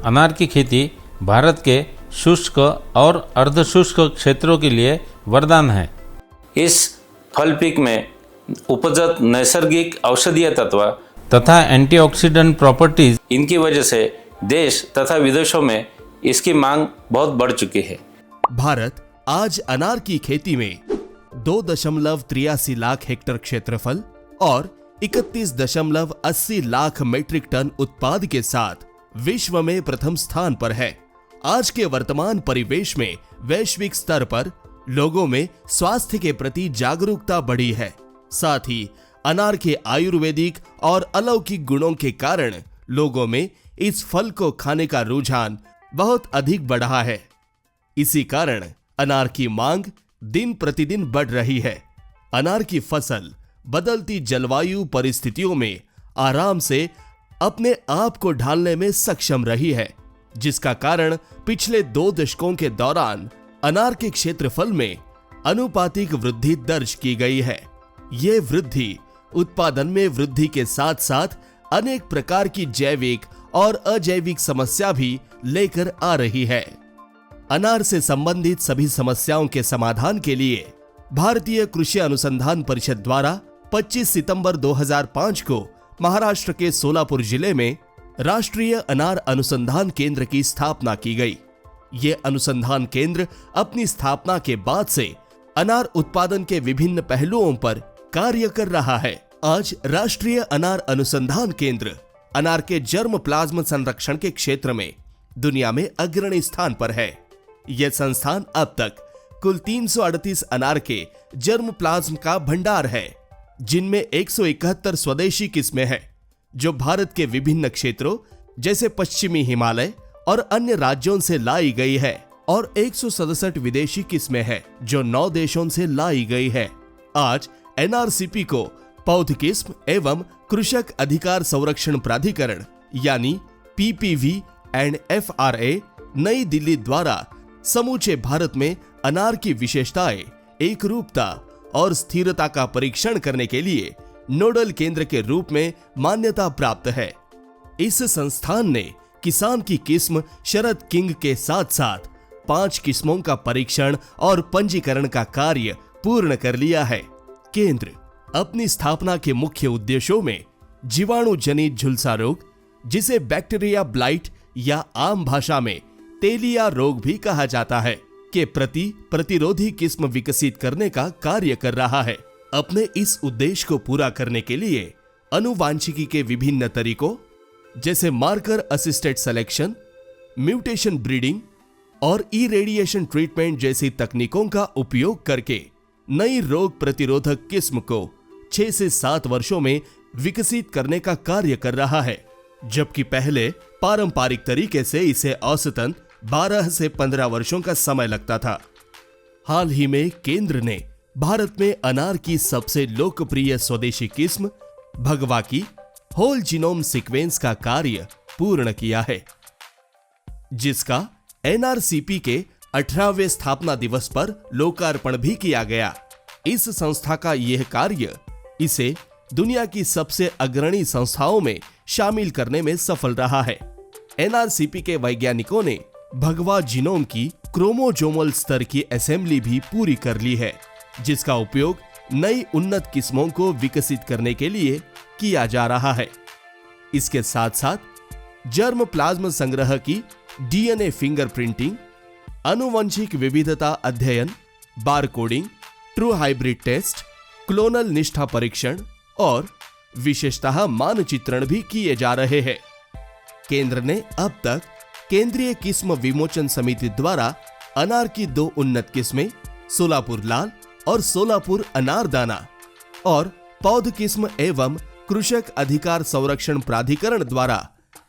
अनार की खेती भारत के शुष्क और अर्धशुष्क क्षेत्रों के लिए वरदान है। इस फल पिक में उपजत नैसर्गिक औषधीय तत्व तथा एंटीऑक्सीडेंट प्रॉपर्टीज, इनकी वजह से देश तथा विदेशों में इसकी मांग बहुत बढ़ चुकी है। भारत आज अनार की खेती में 2.83 लाख हेक्टेयर क्षेत्रफल और 31.80 लाख मीट्रिक टन उत्पाद के साथ विश्व में प्रथम स्थान पर है। आज के वर्तमान परिवेश में वैश्विक स्तर पर लोगों में स्वास्थ्य के प्रति जागरूकता बढ़ी है। साथ ही अनार के आयुर्वेदिक और अलौकिक गुणों के कारण लोगों में इस फल को खाने का रुझान बहुत अधिक बढ़ा है। इसी कारण अनार की मांग दिन प्रतिदिन बढ़ रही है। अनार की फसल बदलती जलवायु परिस्थितियों में आराम से अपने आप को ढालने में सक्षम रही है, जिसका कारण पिछले 2 दशकों के दौरान अनार के क्षेत्रफल में आनुपातिक वृद्धि दर्ज की गई है। ये वृद्धि उत्पादन में वृद्धि के साथ साथ अनेक प्रकार की जैविक और अजैविक समस्या भी लेकर आ रही है। अनार से संबंधित सभी समस्याओं के समाधान के लिए भारतीय कृषि अनुसंधान परिषद द्वारा 25 सितंबर 2005 को महाराष्ट्र के सोलापुर जिले में राष्ट्रीय अनार अनुसंधान केंद्र की स्थापना की गई। ये अनुसंधान केंद्र अपनी स्थापना के बाद से अनार उत्पादन के विभिन्न पहलुओं पर कार्य कर रहा है। आज राष्ट्रीय अनार अनुसंधान केंद्र अनार के जर्म प्लाज्म संरक्षण के क्षेत्र में दुनिया में अग्रणी स्थान पर है। यह संस्थान अब तक कुल 338 अनार के जर्म प्लाज्म का भंडार है, जिनमें 171 स्वदेशी किस्में हैं, जो भारत के विभिन्न क्षेत्रों जैसे पश्चिमी हिमालय और अन्य राज्यों से लाई गई है, और 167 विदेशी किस्में हैं, जो 9 देशों से लाई गई है। आज एनआरसीपी को पौध किस्म एवं कृषक अधिकार संरक्षण प्राधिकरण यानी पीपीवी एंड एफआरए नई दिल्ली द्वारा समूचे भारत में अनार की विशेषताएं, एकरूपता और स्थिरता का परीक्षण करने के लिए नोडल केंद्र के रूप में मान्यता प्राप्त है। इस संस्थान ने किसान की किस्म शरद किंग के साथ साथ 5 किस्मों का परीक्षण और पंजीकरण का कार्य पूर्ण कर लिया है। केंद्र अपनी स्थापना के मुख्य उद्देश्यों में जीवाणु जनित झुलसा रोग, जिसे बैक्टीरिया ब्लाइट या आम भाषा में तेलिया रोग भी कहा जाता है, के प्रति प्रतिरोधी किस्म विकसित करने का कार्य कर रहा है। अपने इस उद्देश्य को पूरा करने के लिए आनुवांशिकी के विभिन्न तरीकों जैसे marker assisted selection, mutation breeding और इरेडिएशन ट्रीटमेंट जैसी तकनीकों का उपयोग करके नई रोग प्रतिरोधक किस्म को 6 से 7 वर्षों में विकसित करने का कार्य कर रहा है, जबकि पहले पारंपरिक तरीके से इसे औसतन 12 से 15 वर्षों का समय लगता था। हाल ही में केंद्र ने भारत में अनार की सबसे लोकप्रिय स्वदेशी किस्म भगवा की होल जीनोम सीक्वेंस का कार्य पूर्ण किया है, जिसका एनआरसीपी के 18वें स्थापना दिवस पर लोकार्पण भी किया गया। इस संस्था का यह कार्य इसे दुनिया की सबसे अग्रणी संस्थाओं में शामिल करने में सफल रहा है। एनआरसीपी के वैज्ञानिकों ने भगवा जीनोम की क्रोमोजोमल स्तर की असेंबली भी पूरी कर ली है, जिसका उपयोग नई उन्नत किस्मों को विकसित करने के लिए किया जा रहा है। इसके साथ साथ जर्म प्लाज्म संग्रह की डीएनए फिंगरप्रिंटिंग, आनुवंशिक विविधता अध्ययन, barcoding, true hybrid test, clonal निष्ठा परीक्षण और विशेषतः मानचित्रण भी किए जा रहे हैं। केंद्र ने अब तक केंद्रीय किस्म विमोचन समिति द्वारा अनार की 2 उन्नत किस्में सोलापुर लाल और सोलापुर अनारदाना और पौध किस्म एवं कृषक अधिकार संरक्षण प्राधिकरण द्वारा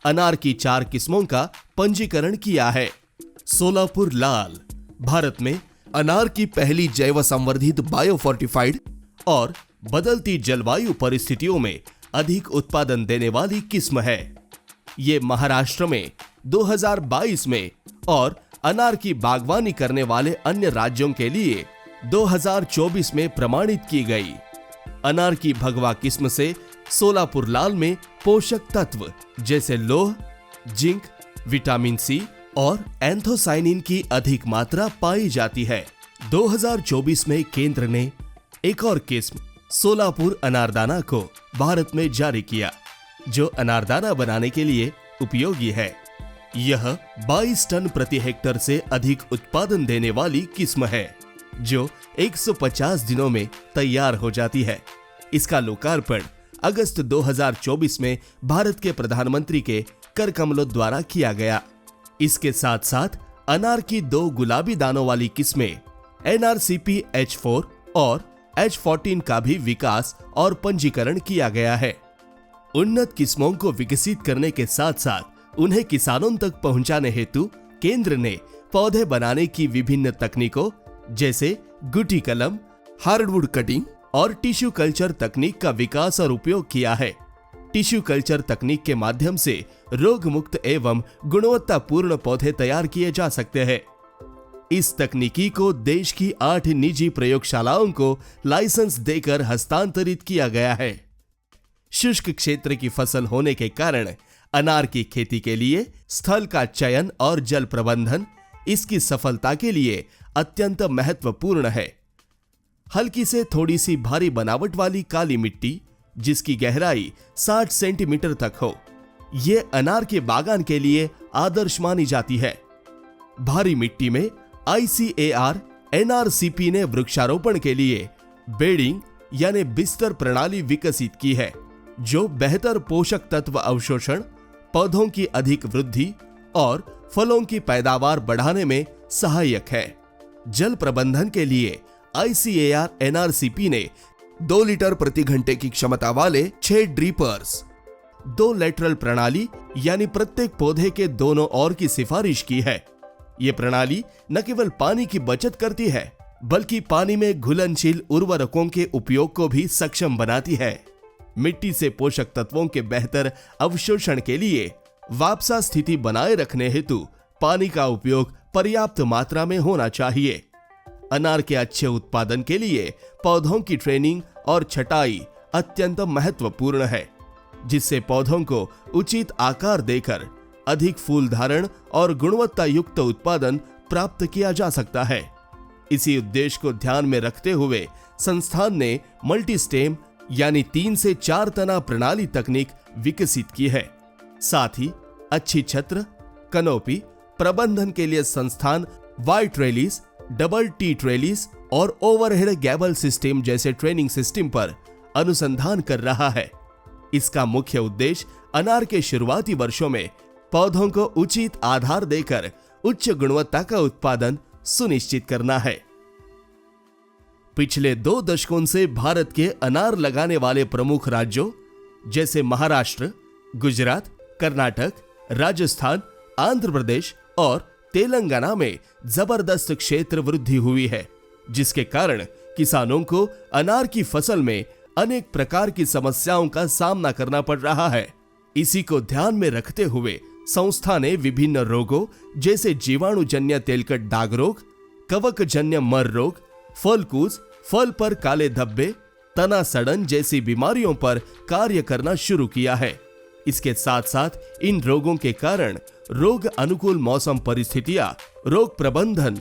अनार की 4 किस्मों का पंजीकरण किया है। सोलापुर लाल भारत में अनार की पहली जैव संवर्धित बायोफोर्टिफाइड और बदलती जलवायु परिस्थितियों में अधिक उत्पादन देने वाली किस्म है। ये महाराष्ट्र में 2022 में और अनार की बागवानी करने वाले अन्य राज्यों के लिए 2024 में प्रमाणित की गई। अनार की भगवा किस्म से सोलापुर लाल में पोषक तत्व जैसे लोह, जिंक, विटामिन सी और एंथोसाइनिन की अधिक मात्रा पाई जाती है। 2024 में केंद्र ने एक और किस्म सोलापुर अनारदाना को भारत में जारी किया, जो अनारदाना बनाने के लिए उपयोगी है। यह 22 टन प्रति हेक्टेयर से अधिक उत्पादन देने वाली किस्म है, जो 150 दिनों में तैयार हो जाती है। इसका लोकार्पण अगस्त 2024 में भारत के प्रधानमंत्री के कर कमलों द्वारा किया गया। इसके साथ साथ अनार की 2 गुलाबी दानों वाली किस्में NRCP H4 और H14 का भी विकास और पंजीकरण किया गया है। उन्नत किस्मों को विकसित करने के साथ साथ उन्हें किसानों तक पहुंचाने हेतु केंद्र ने पौधे बनाने की विभिन्न तकनीकों जैसे गुटी कलम, हार्डवुड कटिंग और टिश्यू कल्चर तकनीक का विकास और उपयोग किया है। टिश्यू कल्चर तकनीक के माध्यम से रोग मुक्त एवं गुणवत्तापूर्ण पौधे तैयार किए जा सकते हैं। इस तकनीकी को देश की 8 निजी प्रयोगशालाओं को लाइसेंस देकर हस्तांतरित किया गया है। शुष्क क्षेत्र की फसल होने के कारण अनार की खेती के लिए स्थल का चयन और जल प्रबंधन इसकी सफलता के लिए अत्यंत महत्वपूर्ण है। हल्की से थोड़ी सी भारी बनावट वाली काली मिट्टी जिसकी गहराई 60 सेंटीमीटर तक हो, ये अनार के बागान के लिए आदर्श मानी जाती है। भारी मिट्टी में ICAR NRCP ने वृक्षारोपण के लिए बेडिंग यानी बिस्तर प्रणाली विकसित की है, जो बेहतर पोषक तत्व अवशोषण, पौधों की अधिक वृद्धि और फलों की पैदावार बढ़ाने में सहायक है। जल प्रबंधन के लिए ICAR NRCP ने 2 लीटर प्रति घंटे की क्षमता वाले 6 ड्रीपर्स, 2 लेटरल प्रणाली यानी प्रत्येक पौधे के दोनों ओर की सिफारिश की है। ये प्रणाली न केवल पानी की बचत करती है, बल्कि पानी में घुलनशील उर्वरकों के उपयोग को भी सक्षम बनाती है। मिट्टी से पोषक तत्वों के बेहतर अवशोषण के लिए वापसा स्थिति बनाए रखने हेतु पानी का उपयोग पर्याप्त मात्रा में होना चाहिए। अनार के अच्छे उत्पादन के लिए पौधों की ट्रेनिंग और छटाई अत्यंत महत्वपूर्ण है, जिससे पौधों को उचित आकार देकर अधिक फूल धारण और गुणवत्ता युक्त उत्पादन प्राप्त किया जा सकता है। इसी उद्देश्य को ध्यान में रखते हुए संस्थान ने मल्टी स्टेम यानी 3 से 4 तना प्रणाली तकनीक विकसित की है। साथ ही अच्छी छत्र, कनोपी प्रबंधन के लिए संस्थान Y trellis, double T trellis और ओवरहेड गैबल सिस्टम जैसे ट्रेनिंग सिस्टम पर अनुसंधान कर रहा है। इसका मुख्य उद्देश्य अनार के शुरुआती वर्षों में पौधों को उचित आधार देकर उच्च गुणवत्ता का उत्पादन सुनिश्चित करना है। पिछले 2 दशकों से भारत के अनार लगाने वाले प्रमुख राज्यों जैसे महाराष्ट्र, गुजरात, कर्नाटक, राजस्थान, आंध्र प्रदेश और तेलंगाना में जबरदस्त क्षेत्र वृद्धि हुई है, जिसके कारण किसानों को अनार की फसल में अनेक प्रकार की समस्याओं का सामना करना पड़ रहा है। इसी को ध्यान में रखते हुए संस्था ने विभिन्न रोगों जैसे जीवाणुजन्य तेलकट दाग रोग, कवकजन्य मर रोग, फलकूस, फल पर काले धब्बे, तना सड़न जैसी बीमारियों पर कार्य करना शुरू किया है। इसके साथ साथ इन रोगों के कारण रोग अनुकूल मौसम परिस्थितियां, रोग प्रबंधन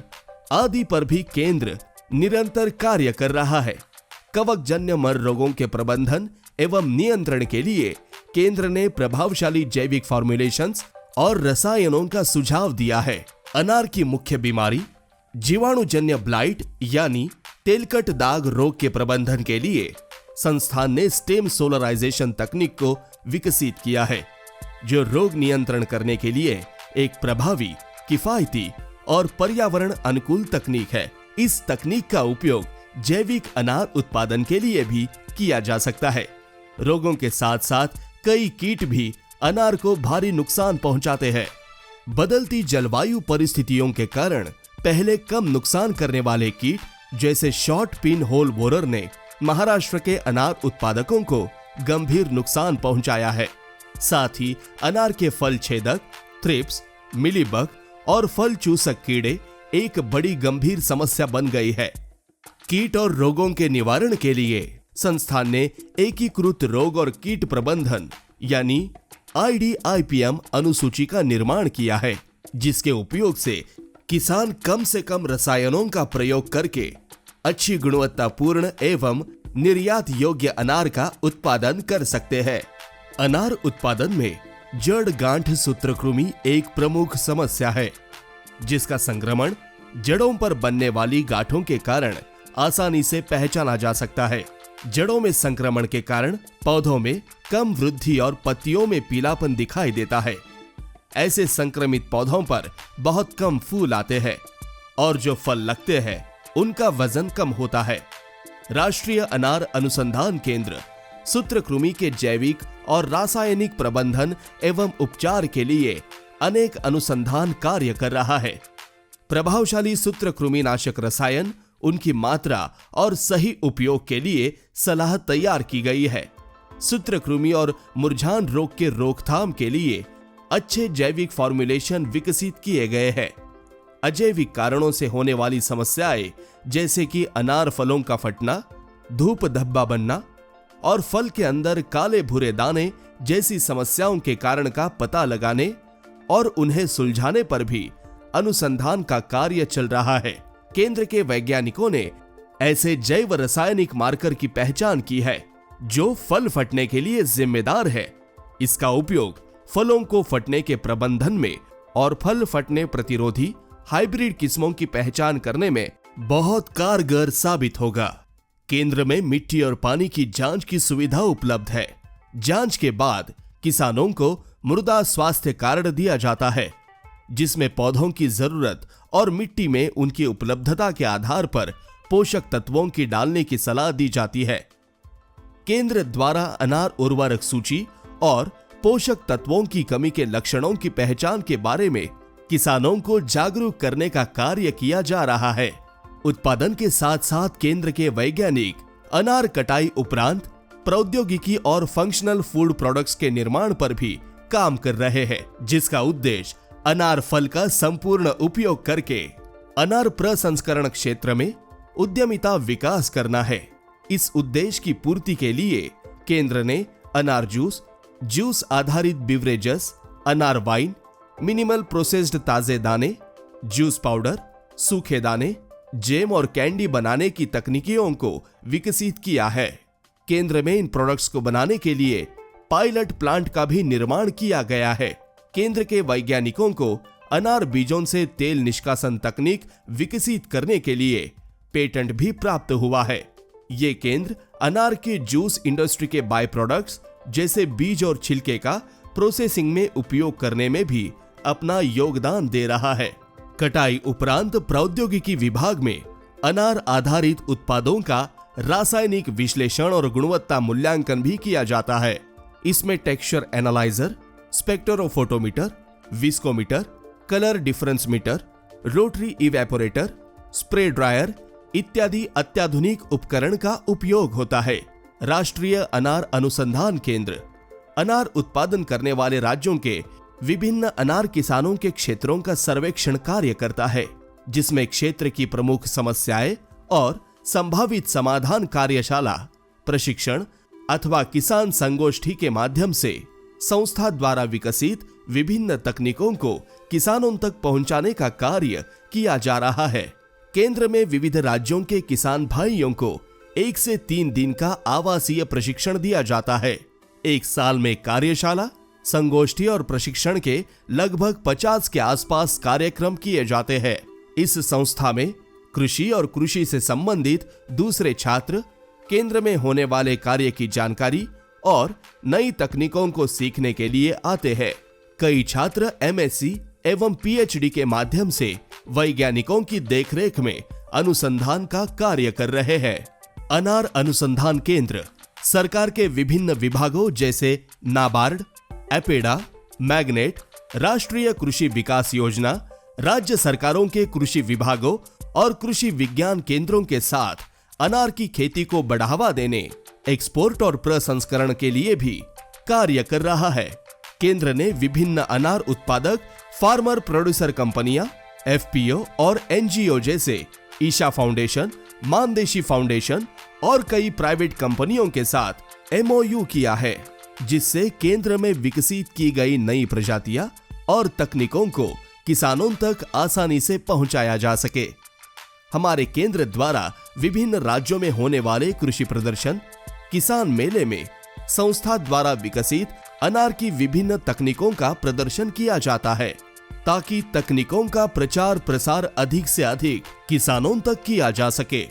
आदि पर भी केंद्र निरंतर कार्य कर रहा है। कवकजन्य मर रोगों के प्रबंधन एवं नियंत्रण के लिए केंद्र ने प्रभावशाली जैविक फॉर्मुलेशंस और रसायनों का सुझाव दिया है। अनार की मुख्य बीमारी जीवाणुजन्य ब्लाइट यानी तेलकट दाग रोग के प्रबंधन के लिए संस्थान ने स्टेम सोलराइजेशन तकनीक को विकसित किया है, जो रोग नियंत्रण करने के लिए एक प्रभावी, किफायती और पर्यावरण अनुकूल तकनीक है। इस तकनीक का उपयोग जैविक अनार उत्पादन के लिए भी किया जा सकता है। रोगों के साथ साथ कई कीट भी अनार को भारी नुकसान पहुंचाते हैं। बदलती जलवायु परिस्थितियों के कारण पहले कम नुकसान करने वाले कीट जैसे शॉर्ट पिन होल बोरर ने महाराष्ट्र के अनार उत्पादकों को गंभीर नुकसान पहुंचाया है। साथ ही अनार के फल छेदक, थ्रिप्स, मिलीबग और फल चूसक कीड़े एक बड़ी गंभीर समस्या बन गई है। कीट और रोगों के निवारण के लिए संस्थान ने एकीकृत रोग और कीट प्रबंधन यानी IDIPM अनुसूची का निर्माण किया है, जिसके उपयोग से किसान कम से कम रसायनों का प्रयोग करके अच्छी गुणवत्तापूर्ण एवं निर्यात योग्य अनार का उत्पादन कर सकते हैं। अनार उत्पादन में जड़ गांठ सूत्रकृमि एक प्रमुख समस्या है, जिसका संक्रमण जड़ों पर बनने वाली गांठों के कारण आसानी से पहचाना जा सकता है। जड़ों में संक्रमण के कारण पौधों में कम वृद्धि और पत्तियों में पीलापन दिखाई देता है। ऐसे संक्रमित पौधों पर बहुत कम फूल आते हैं और जो फल लगते हैं उनका वजन कम होता है। राष्ट्रीय अनार अनुसंधान केंद्र सूत्रकृमि के जैविक और रासायनिक प्रबंधन एवं उपचार के लिए अनेक अनुसंधान कार्य कर रहा है। प्रभावशाली सूत्रकृमिनाशक रसायन, उनकी मात्रा और सही उपयोग के लिए सलाह तैयार की गई है। सूत्रकृमि और मुरझान रोग के रोकथाम के लिए अच्छे जैविक फॉर्मुलेशन विकसित किए गए हैं। अजैविक कारणों से होने वाली समस्याएं जैसे कि अनार फलों का फटना, धूप धब्बा बनना और फल के अंदर काले भूरे दाने जैसी समस्याओं के कारण का पता लगाने और उन्हें सुलझाने पर भी अनुसंधान का कार्य चल रहा है। केंद्र के वैज्ञानिकों ने ऐसे जैव रासायनिक मार्कर की पहचान की है जो फल फटने के लिए जिम्मेदार है। इसका उपयोग फलों को फटने के प्रबंधन में और फल फटने प्रतिरोधी हाइब्रिड किस्मों की पहचान करने में बहुत कारगर साबित होगा। केंद्र में मिट्टी और पानी की जांच की सुविधा उपलब्ध है। जांच के बाद किसानों को मृदा स्वास्थ्य कार्ड दिया जाता है, जिसमें पौधों की जरूरत और मिट्टी में उनकी उपलब्धता के आधार पर पोषक तत्वों की डालने की सलाह दी जाती है। केंद्र द्वारा अनार उर्वरक सूची और पोषक तत्वों की कमी के लक्षणों की पहचान के बारे में किसानों को जागरूक करने का कार्य किया जा रहा है। उत्पादन के साथ साथ केंद्र के वैज्ञानिक अनार कटाई उपरांत प्रौद्योगिकी और फंक्शनल फूड प्रोडक्ट्स के निर्माण पर भी काम कर रहे हैं, जिसका उद्देश्य अनार फल का संपूर्ण उपयोग करके अनार प्रसंस्करण क्षेत्र में उद्यमिता विकास करना है। इस उद्देश्य की पूर्ति के लिए केंद्र ने अनार जूस, जूस आधारित बिवरेजेस, अनार वाइन, मिनिमल प्रोसेस्ड ताजे दाने, जूस पाउडर, सूखे दाने, जेम और कैंडी बनाने की तकनीकों को विकसित किया है। केंद्र में इन प्रोडक्ट्स को बनाने के लिए पायलट प्लांट का भी निर्माण किया गया है। केंद्र के वैज्ञानिकों को अनार बीजों से तेल निष्कासन तकनीक विकसित करने के लिए पेटेंट भी प्राप्त हुआ है। ये केंद्र अनार के जूस इंडस्ट्री के बाय प्रोडक्ट्स जैसे बीज और छिलके का प्रोसेसिंग में उपयोग करने में भी अपना योगदान दे रहा है। कटाई उपरांत प्रौद्योगिकी विभाग में अनार आधारित उत्पादों का रासायनिक विश्लेषण और गुणवत्ता मूल्यांकन भी किया जाता है। इसमें texture analyser, spectrophotometer, viscometer, colour difference meter, rotary evaporator, spray dryer इत्यादि अत्याधुनिक उपकरण का उपयोग होता है। राष्ट्रीय अनार अनुसंधान केंद्र अनार उत्पादन करने वाले राज्यों के विभिन्न अनार किसानों के क्षेत्रों का सर्वेक्षण कार्य करता है, जिसमें क्षेत्र की प्रमुख समस्याएं और संभावित समाधान कार्यशाला, प्रशिक्षण अथवा किसान संगोष्ठी के माध्यम से संस्था द्वारा विकसित विभिन्न तकनीकों को किसानों तक पहुंचाने का कार्य किया जा रहा है। केंद्र में विविध राज्यों के किसान भाइयों को 1 से 3 दिन का आवासीय प्रशिक्षण दिया जाता है। एक साल में कार्यशाला, संगोष्ठी और प्रशिक्षण के लगभग 50 के आसपास कार्यक्रम किए जाते हैं। इस संस्था में कृषि और कृषि से संबंधित दूसरे छात्र केंद्र में होने वाले कार्य की जानकारी और नई तकनीकों को सीखने के लिए आते हैं। कई छात्र MSc एवं PhD के माध्यम से वैज्ञानिकों की देखरेख में अनुसंधान का कार्य कर रहे हैं। अनार अनुसंधान केंद्र सरकार के विभिन्न विभागों जैसे नाबार्ड, एपेडा, मैग्नेट, राष्ट्रीय कृषि विकास योजना, राज्य सरकारों के कृषि विभागों और कृषि विज्ञान केंद्रों के साथ अनार की खेती को बढ़ावा देने, एक्सपोर्ट और प्रसंस्करण के लिए भी कार्य कर रहा है। केंद्र ने विभिन्न अनार उत्पादक फार्मर प्रोड्यूसर कंपनियां, FPO और NGO जैसे ईशा फाउंडेशन, मानदेशी फाउंडेशन और कई प्राइवेट कंपनियों के साथ MOU किया है। जिससे केंद्र में विकसित की गई नई प्रजातियां और तकनीकों को किसानों तक आसानी से पहुंचाया जा सके। हमारे केंद्र द्वारा विभिन्न राज्यों में होने वाले कृषि प्रदर्शन, किसान मेले में संस्था द्वारा विकसित अनार की विभिन्न तकनीकों का प्रदर्शन किया जाता है, ताकि तकनीकों का प्रचार प्रसार अधिक से अधिक किसानों तक किया जा सके।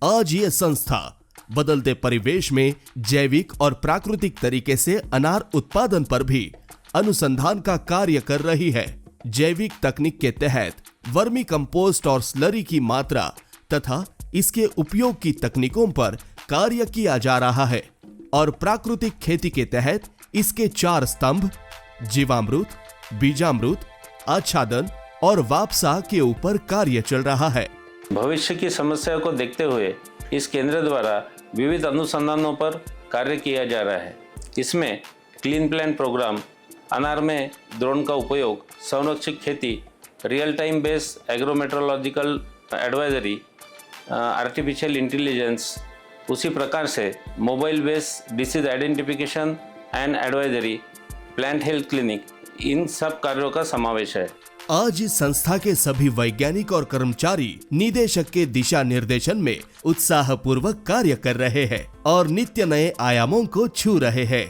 आज ये संस्था बदलते परिवेश में जैविक और प्राकृतिक तरीके से अनार उत्पादन पर भी अनुसंधान का कार्य कर रही है। जैविक तकनीक के तहत वर्मी कंपोस्ट और स्लरी की मात्रा तथा इसके उपयोग की तकनीकों पर कार्य किया जा रहा है और प्राकृतिक खेती के तहत इसके 4 स्तंभ जीवामृत, बीजामृत, आच्छादन और वापसा के ऊपर कार्य चल रहा है। भविष्य की समस्याओं को देखते हुए इस केंद्र द्वारा विविध अनुसंधानों पर कार्य किया जा रहा है। इसमें क्लीन प्लांट प्रोग्राम, अनार में ड्रोन का उपयोग, संरक्षित खेती, real time based agrometeorological advisory, artificial intelligence, उसी प्रकार से mobile based disease identification and advisory, plant health clinic, इन सब कार्यों का समावेश है। आज इस संस्था के सभी वैज्ञानिक और कर्मचारी निदेशक के दिशा निर्देशन में उत्साहपूर्वक कार्य कर रहे हैं और नित्य नए आयामों को छू रहे हैं।